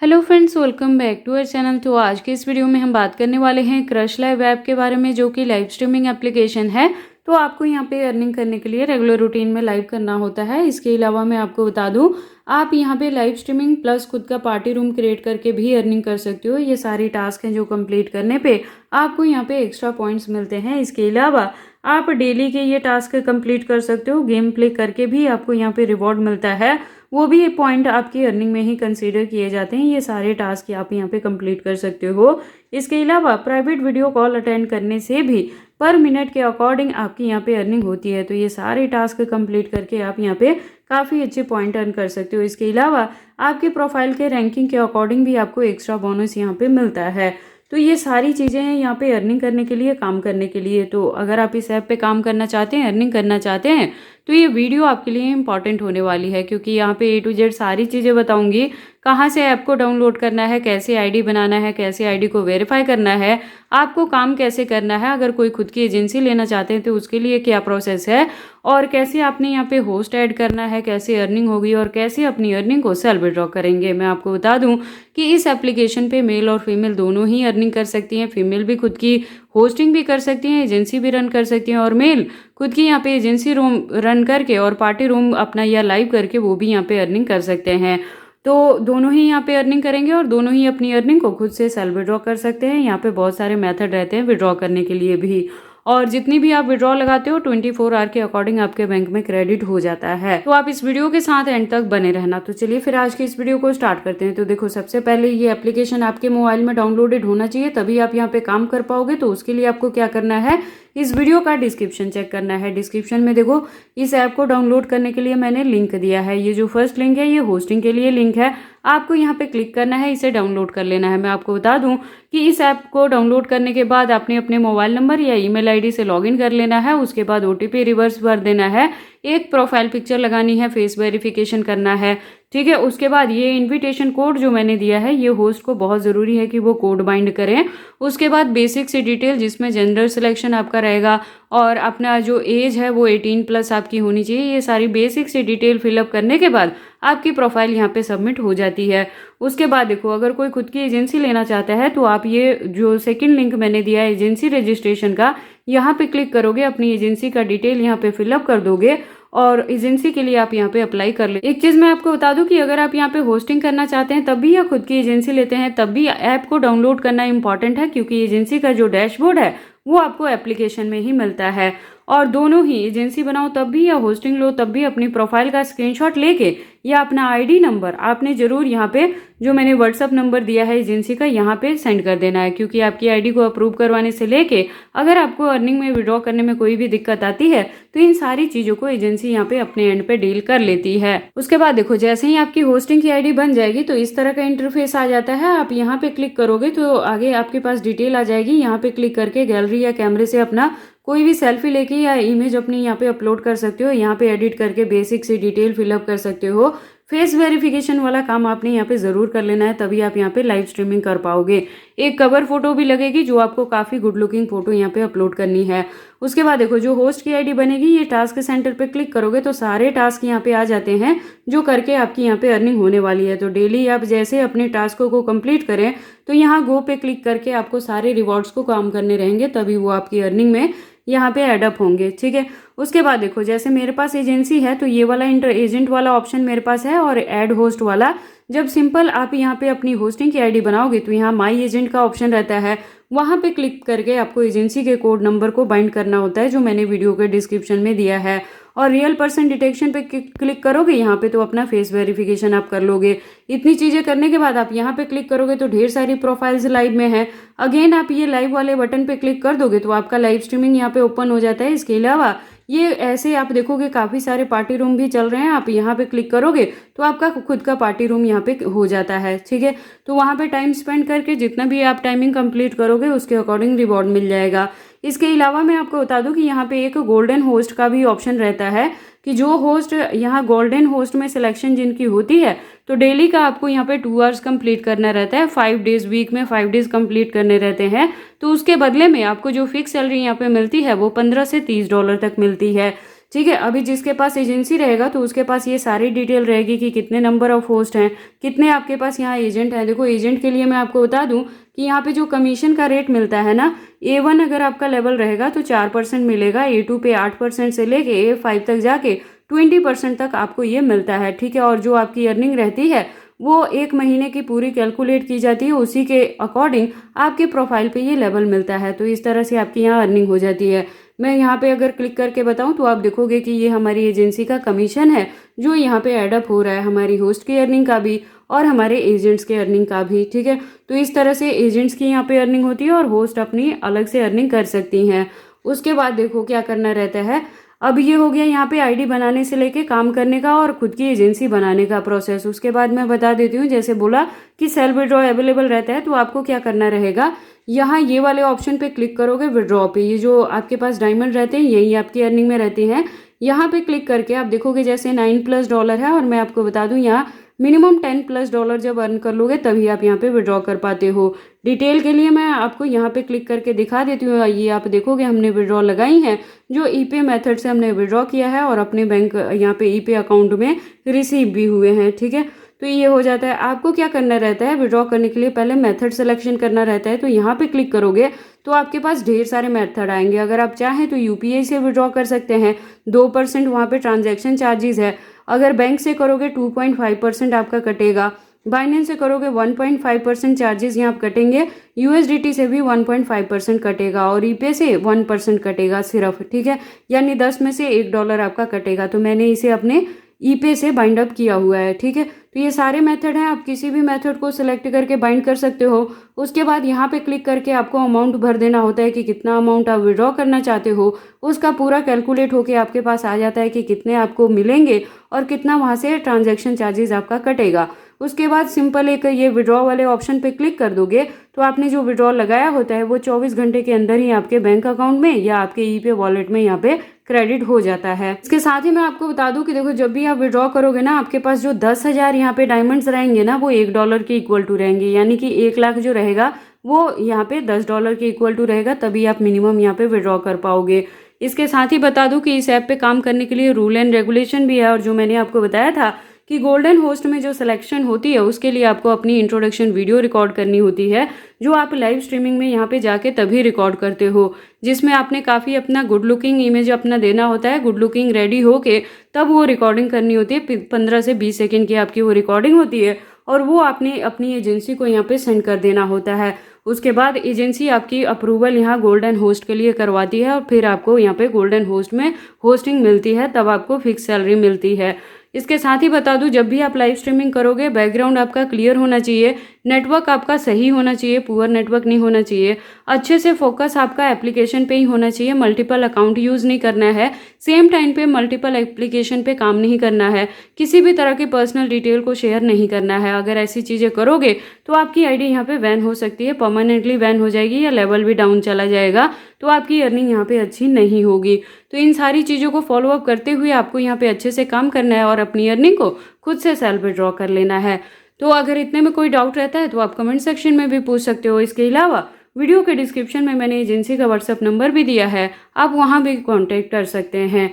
Hello friends, welcome back to our channel. तो आज के इस वीडियो में हम बात करने वाले हैं क्रश लाइव ऐप के बारे में, जो कि लाइव स्ट्रीमिंग एप्लीकेशन है। तो आपको यहाँ पे अर्निंग करने के लिए रेगुलर रूटीन में लाइव करना होता है। इसके अलावा मैं आपको बता दूं, आप यहाँ पे लाइव स्ट्रीमिंग प्लस खुद का पार्टी रूम क्रिएट करके भी अर्निंग कर सकते हो। ये सारी टास्क हैं जो कंप्लीट करने पे आपको यहाँ पे एक्स्ट्रा पॉइंट्स मिलते हैं। इसके अलावा आप डेली के ये टास्क कंप्लीट कर सकते हो। गेम प्ले करके भी आपको यहाँ पे रिवॉर्ड मिलता है, वो भी पॉइंट आपकी अर्निंग में ही कंसीडर किए जाते हैं। ये सारे टास्क आप यहाँ पे कंप्लीट कर सकते हो। इसके अलावा प्राइवेट वीडियो कॉल अटेंड करने से भी पर मिनट के अकॉर्डिंग आपकी यहाँ पे अर्निंग होती है। तो ये सारे टास्क कंप्लीट करके आप यहाँ पे काफ़ी अच्छे पॉइंट अर्न कर सकते हो। इसके अलावा आपके प्रोफाइल के रैंकिंग के अकॉर्डिंग भी आपको एक्स्ट्रा बोनस यहाँ पे मिलता है। तो ये सारी चीज़ें हैं यहाँ पे अर्निंग करने के लिए, काम करने के लिए। तो अगर आप इस ऐप पे काम करना चाहते हैं, अर्निंग करना चाहते हैं, तो ये वीडियो आपके लिए इंपॉर्टेंट होने वाली है, क्योंकि यहाँ पे A to Z सारी चीज़ें बताऊंगी। कहाँ से ऐप को डाउनलोड करना है, कैसे आईडी बनाना है, कैसे आईडी को वेरीफाई करना है, आपको काम कैसे करना है, अगर कोई खुद की एजेंसी लेना चाहते हैं तो उसके लिए क्या प्रोसेस है, और कैसे आपने यहाँ पे होस्ट ऐड करना है, कैसे अर्निंग होगी और कैसे अपनी अर्निंग को सेल्फ विड्रॉ करेंगे। मैं आपको बता दूं कि इस एप्लीकेशन पे मेल और फीमेल दोनों ही अर्निंग कर सकती हैं। फीमेल भी खुद की होस्टिंग भी कर सकती हैं, एजेंसी भी रन कर सकती हैं, और मेल खुद की यहाँ पे एजेंसी रूम रन करके और पार्टी रूम अपना या लाइव करके वो भी यहाँ पे अर्निंग कर सकते हैं। तो दोनों ही यहाँ पे अर्निंग करेंगे और दोनों ही अपनी अर्निंग को खुद से सेल्फ विड्रॉ कर सकते हैं। यहाँ पे बहुत सारे मेथड रहते हैं विड्रॉ करने के लिए भी, और जितनी भी आप विड्रॉ लगाते हो 24 आवर के अकॉर्डिंग आपके बैंक में क्रेडिट हो जाता है। तो आप इस वीडियो के साथ एंड तक बने रहना। तो चलिए फिर आज की इस वीडियो को स्टार्ट करते हैं। तो देखो, सबसे पहले ये एप्लीकेशन आपके मोबाइल में डाउनलोडेड होना चाहिए, तभी आप यहाँ पे काम कर पाओगे। तो उसके लिए आपको क्या करना है, इस वीडियो का डिस्क्रिप्शन चेक करना है। डिस्क्रिप्शन में देखो, इस ऐप को डाउनलोड करने के लिए मैंने लिंक दिया है। ये जो फर्स्ट लिंक है ये होस्टिंग के लिए लिंक है, आपको यहाँ पे क्लिक करना है, इसे डाउनलोड कर लेना है। मैं आपको बता दूं कि इस ऐप को डाउनलोड करने के बाद आपने अपने मोबाइल नंबर या ईमेल आईडी से लॉगिन कर लेना है। उसके बाद OTP रिवर्स भर देना है, एक प्रोफाइल पिक्चर लगानी है, फेस वेरिफिकेशन करना है, ठीक है। उसके बाद ये इनविटेशन कोड जो मैंने दिया है, ये होस्ट को बहुत ज़रूरी है कि वो कोड बाइंड करें। उसके बाद बेसिक सी डिटेल, जिसमें जेंडर सिलेक्शन आपका रहेगा और अपना जो एज है वो 18+ आपकी होनी चाहिए। ये सारी बेसिक सी डिटेल फिलअप करने के बाद आपकी प्रोफाइल यहाँ पे सबमिट हो जाती है। उसके बाद देखो, अगर कोई खुद की एजेंसी लेना चाहता है तो आप ये जो सेकंड लिंक मैंने दिया है एजेंसी रजिस्ट्रेशन का, यहाँ पे क्लिक करोगे, अपनी एजेंसी का डिटेल यहाँ पे फिलअप कर दोगे और एजेंसी के लिए आप यहाँ पे अप्लाई कर ले। एक चीज़ मैं आपको बता दूं कि अगर आप यहाँ पे होस्टिंग करना चाहते हैं तब भी, या खुद की एजेंसी लेते हैं तब भी, ऐप को डाउनलोड करना इंपॉर्टेंट है, क्योंकि एजेंसी का जो डैशबोर्ड है वो आपको एप्लीकेशन में ही मिलता है। और दोनों ही, एजेंसी बनाओ तब भी या होस्टिंग लो तब भी, अपनी प्रोफाइल का स्क्रीनशॉट लेके या अपना आईडी नंबर आपने जरूर यहाँ पे, जो मैंने व्हाट्सअप नंबर दिया है एजेंसी का, यहाँ पे सेंड कर देना है। क्योंकि आपकी आईडी को अप्रूव करवाने से लेके अगर आपको अर्निंग में विड्रॉ करने में कोई भी दिक्कत आती है तो इन सारी चीज़ों को एजेंसी यहाँ पे अपने एंड पे डील कर लेती है। उसके बाद देखो, जैसे ही आपकी होस्टिंग की आईडी बन जाएगी तो इस तरह का इंटरफेस आ जाता है। आप यहाँ पे क्लिक करोगे तो आगे आपके पास डिटेल आ जाएगी। यहाँ पे क्लिक करके गैलरी या कैमरे से अपना कोई भी सेल्फी लेके या इमेज अपनी यहाँ पे अपलोड कर सकते हो। यहाँ पे एडिट करके बेसिक सी डिटेल फिलअप कर सकते हो। फेस वेरिफिकेशन वाला काम आपने यहाँ पे ज़रूर कर लेना है, तभी आप यहाँ पे लाइव स्ट्रीमिंग कर पाओगे। एक कवर फोटो भी लगेगी, जो आपको काफ़ी गुड लुकिंग फोटो यहाँ पे अपलोड करनी है। उसके बाद देखो, जो होस्ट की आईडी बनेगी, ये टास्क सेंटर पे क्लिक करोगे तो सारे टास्क यहाँ पे आ जाते हैं, जो करके आपकी यहाँ पे अर्निंग होने वाली है। तो डेली आप जैसे अपने टास्कों को कंप्लीट करें तो यहाँ गो पे क्लिक करके आपको सारे रिवॉर्ड्स को काम करने रहेंगे, तभी वो आपकी अर्निंग में यहाँ पे एडअप होंगे, ठीक है। उसके बाद देखो, जैसे मेरे पास एजेंसी है तो ये वाला इंटर एजेंट वाला ऑप्शन मेरे पास है, और ऐड होस्ट वाला। जब सिंपल आप यहाँ पे अपनी होस्टिंग की आईडी बनाओगे तो यहाँ माई एजेंट का ऑप्शन रहता है, वहाँ पे क्लिक करके आपको एजेंसी के कोड नंबर को बाइंड करना होता है, जो मैंने वीडियो के डिस्क्रिप्शन में दिया है। और रियल पर्सन डिटेक्शन पे क्लिक करोगे यहाँ पे तो अपना फेस वेरिफिकेशन आप कर लोगे। इतनी चीज़ें करने के बाद आप यहाँ पे क्लिक करोगे तो ढेर सारी प्रोफाइल्स लाइव में है। अगेन आप ये लाइव वाले बटन पे क्लिक कर दोगे तो आपका लाइव स्ट्रीमिंग यहाँ पे ओपन हो जाता है। इसके अलावा ये ऐसे आप देखोगे काफ़ी सारे पार्टी रूम भी चल रहे हैं। आप यहाँ पे क्लिक करोगे तो आपका खुद का पार्टी रूम यहाँ पे हो जाता है, ठीक है। तो वहाँ पे टाइम स्पेंड करके जितना भी आप टाइमिंग कंप्लीट करोगे उसके अकॉर्डिंग रिवॉर्ड मिल जाएगा। इसके अलावा मैं आपको बता दूं कि यहाँ पे एक गोल्डन होस्ट का भी ऑप्शन रहता है, कि जो होस्ट यहाँ गोल्डन होस्ट में सिलेक्शन जिनकी होती है तो डेली का आपको यहाँ पे 2 आवर्स कंप्लीट करना रहता है। 5 डेज, वीक में 5 डेज कंप्लीट करने रहते हैं। तो उसके बदले में आपको जो फिक्स सैलरी यहाँ पे मिलती है वो $15 से $30 तक मिलती है। ठीक है। अभी जिसके पास एजेंसी रहेगा तो उसके पास ये सारी डिटेल रहेगी कि कितने नंबर ऑफ होस्ट हैं, कितने आपके पास यहाँ एजेंट हैं। देखो एजेंट के लिए मैं आपको बता दूं कि यहाँ पे जो कमीशन का रेट मिलता है ना, A1 अगर आपका लेवल रहेगा तो 4% मिलेगा, A2 पे 8% से लेके A5 तक जाके 20% तक आपको ये मिलता है। ठीक है। और जो आपकी अर्निंग रहती है वो एक महीने की पूरी कैलकुलेट की जाती है, उसी के अकॉर्डिंग आपके प्रोफाइल पे ये लेवल मिलता है। तो इस तरह से आपकी यहाँ अर्निंग हो जाती है। मैं यहाँ पे अगर क्लिक करके बताऊँ तो आप देखोगे कि ये हमारी एजेंसी का कमीशन है जो यहाँ पे एडअप हो रहा है, हमारी होस्ट की अर्निंग का भी और हमारे एजेंट्स के अर्निंग का भी। ठीक है। तो इस तरह से एजेंट्स की यहाँ पे अर्निंग होती है और होस्ट अपनी अलग से अर्निंग कर सकती हैं। उसके बाद देखो क्या करना रहता है। अब ये हो गया यहाँ पे आईडी बनाने से लेके काम करने का और खुद की एजेंसी बनाने का प्रोसेस। उसके बाद मैं बता देती हूँ, जैसे बोला कि सेल्फ विड्रॉ अवेलेबल रहता है तो आपको क्या करना रहेगा, यहाँ ये वाले ऑप्शन पे क्लिक करोगे विड्रॉ पे। ये जो आपके पास डायमंड रहते हैं यही आपकी अर्निंग में रहते हैं। यहाँ पे क्लिक करके आप देखोगे जैसे $9+ है और मैं आपको बता दूँ यहाँ मिनिमम $10+ जब अर्न कर लोगे तभी आप यहाँ पे विड्रॉ कर पाते हो। डिटेल के लिए मैं आपको यहाँ पे क्लिक करके दिखा देती हूँ। ये आप देखोगे हमने विड्रॉ लगाई हैं, जो ईपे मेथड से हमने विड्रॉ किया है और अपने बैंक यहाँ पे ईपे अकाउंट में रिसीव भी हुए हैं। ठीक है। तो ये हो जाता है। आपको क्या करना रहता है, विड्रॉ करने के लिए पहले मेथड सिलेक्शन करना रहता है। तो यहाँ पे क्लिक करोगे तो आपके पास ढेर सारे मेथड आएंगे। अगर आप चाहें तो यूपीआई से विड्रॉ कर सकते हैं, 2% वहाँ पे ट्रांजैक्शन चार्जेस है। अगर बैंक से करोगे 2.5% आपका कटेगा, बाइनेंस से करोगे 1.5% चार्जेस यहाँ कटेंगे, यूएसडीटी से भी 1.5% कटेगा और ईपे से 1% कटेगा सिर्फ। ठीक है। यानी 10 में से $1 आपका कटेगा। तो मैंने इसे अपने ईपे से बाइंड अप किया हुआ है। ठीक है। तो ये सारे मेथड हैं, आप किसी भी मेथड को सिलेक्ट करके बाइंड कर सकते हो। उसके बाद यहाँ पे क्लिक करके आपको अमाउंट भर देना होता है कि कितना अमाउंट आप विड्रॉ करना चाहते हो। उसका पूरा कैलकुलेट होके आपके पास आ जाता है कि कितने आपको मिलेंगे और कितना वहाँ से ट्रांजैक्शन चार्जेस आपका कटेगा। उसके बाद सिंपल एक ये विड्रॉ वाले ऑप्शन पे क्लिक कर दोगे तो आपने जो विड्रॉ लगाया होता है वो 24 घंटे के अंदर ही आपके बैंक अकाउंट में या आपके ईपे वॉलेट में यहाँ पे क्रेडिट हो जाता है। इसके साथ ही मैं आपको बता दूं कि देखो जब भी आप विड्रॉ करोगे ना, आपके पास जो 10,000 यहाँ पे डायमंड्स रहेंगे ना वो $1 के इक्वल टू रहेंगे। यानी कि 1 लाख जो रहेगा वो यहाँ पे $10 के इक्वल टू रहेगा, तभी आप मिनिमम यहाँ पे विड्रॉ कर पाओगे। इसके साथ ही बता दूं कि इस ऐप पे काम करने के लिए रूल एंड रेगुलेशन भी है। और जो मैंने आपको बताया था कि गोल्डन होस्ट में जो सिलेक्शन होती है उसके लिए आपको अपनी इंट्रोडक्शन वीडियो रिकॉर्ड करनी होती है, जो आप लाइव स्ट्रीमिंग में यहाँ पे जाके तभी रिकॉर्ड करते हो, जिसमें आपने काफ़ी अपना गुड लुकिंग इमेज अपना देना होता है, गुड लुकिंग रेडी होके तब वो रिकॉर्डिंग करनी होती है। 15 से 20 सेकेंड की आपकी वो रिकॉर्डिंग होती है और वो आपने अपनी एजेंसी को यहाँ पे सेंड कर देना होता है। उसके बाद एजेंसी आपकी अप्रूवल यहाँ गोल्डन होस्ट के लिए करवाती है और फिर आपको यहाँ पे गोल्डन होस्ट में होस्टिंग मिलती है, तब आपको फिक्स सैलरी मिलती है। इसके साथ ही बता दूं, जब भी आप लाइव स्ट्रीमिंग करोगे बैकग्राउंड आपका क्लियर होना चाहिए, नेटवर्क आपका सही होना चाहिए, पुअर नेटवर्क नहीं होना चाहिए, अच्छे से फोकस आपका एप्लीकेशन पे ही होना चाहिए, मल्टीपल अकाउंट यूज़ नहीं करना है, सेम टाइम पे मल्टीपल एप्लीकेशन पे काम नहीं करना है, किसी भी तरह की पर्सनल डिटेल को शेयर नहीं करना है। अगर ऐसी चीज़ें करोगे तो आपकी आईडी यहाँ पे बैन हो सकती है, परमानेंटली बैन हो जाएगी या लेवल भी डाउन चला जाएगा, तो आपकी अर्निंग यहाँ पे अच्छी नहीं होगी। तो इन सारी चीज़ों को फॉलो अप करते हुए आपको यहाँ पे अच्छे से काम करना है और अपनी अर्निंग को खुद से सेल्फ विड्रॉ कर लेना है। तो अगर इतने में कोई डाउट रहता है तो आप कमेंट सेक्शन में भी पूछ सकते हो। इसके अलावा वीडियो के डिस्क्रिप्शन में मैंने एजेंसी का व्हाट्सएप नंबर भी दिया है, आप वहाँ भी कॉन्टेक्ट कर सकते हैं।